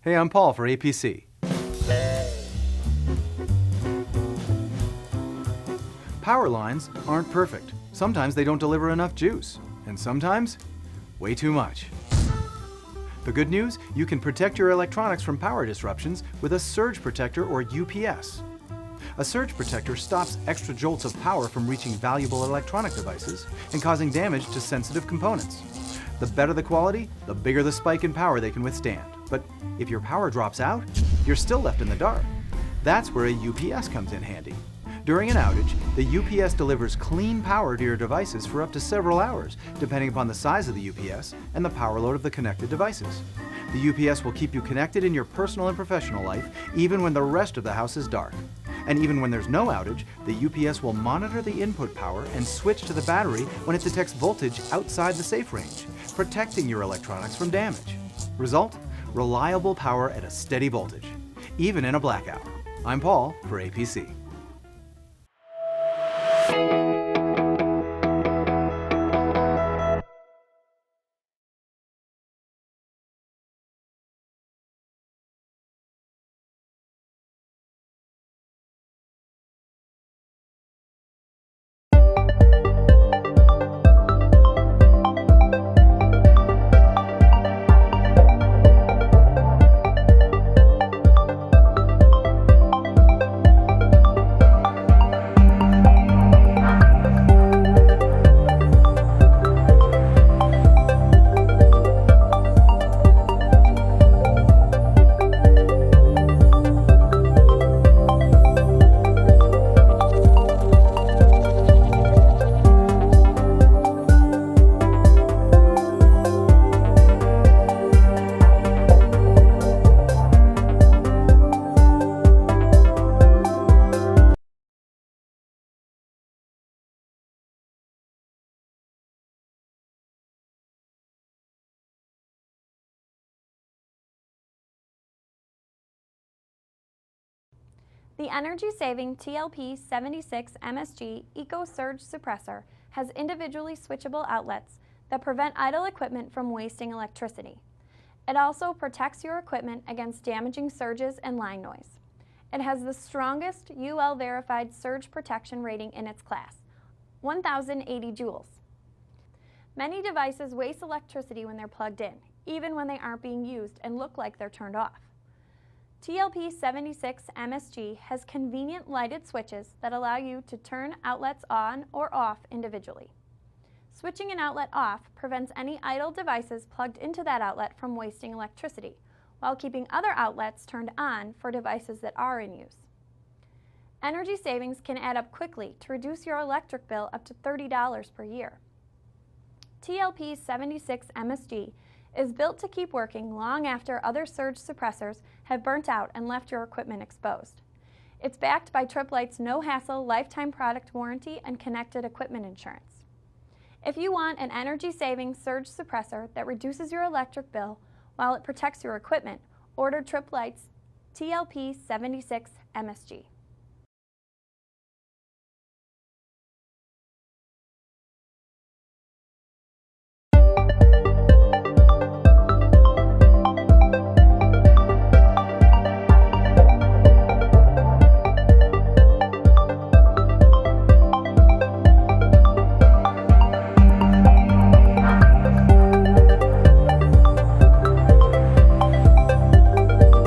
Hey, I'm Paul for APC. Power lines aren't perfect. Sometimes they don't deliver enough juice, and sometimes way too much. The good news, you can protect your electronics from power disruptions with a surge protector or UPS. A surge protector stops extra jolts of power from reaching valuable electronic devices and causing damage to sensitive components. The better the quality, the bigger the spike in power they can withstand. But if your power drops out, you're still left in the dark. That's where a UPS comes in handy. During an outage, the UPS delivers clean power to your devices for up to several hours, depending upon the size of the UPS and the power load of the connected devices. The UPS will keep you connected in your personal and professional life, even when the rest of the house is dark. And even when there's no outage, the UPS will monitor the input power and switch to the battery when it detects voltage outside the safe range, protecting your electronics from damage. Result? Reliable power at a steady voltage, even in a blackout. I'm Paul for APC. The energy-saving TLP76 MSG Eco Surge Suppressor has individually switchable outlets that prevent idle equipment from wasting electricity. It also protects your equipment against damaging surges and line noise. It has the strongest UL-verified surge protection rating in its class, 1,080 joules. Many devices waste electricity when they're plugged in, even when they aren't being used and look like they're turned off. TLP76 MSG has convenient lighted switches that allow you to turn outlets on or off individually. Switching an outlet off prevents any idle devices plugged into that outlet from wasting electricity, while keeping other outlets turned on for devices that are in use. Energy savings can add up quickly to reduce your electric bill up to $30 per year. TLP76 MSG is built to keep working long after other surge suppressors have burnt out and left your equipment exposed. It's backed by Tripp Lite's no-hassle lifetime product warranty and connected equipment insurance. If you want an energy-saving surge suppressor that reduces your electric bill while it protects your equipment, order Tripp Lite's TLP76 MSG.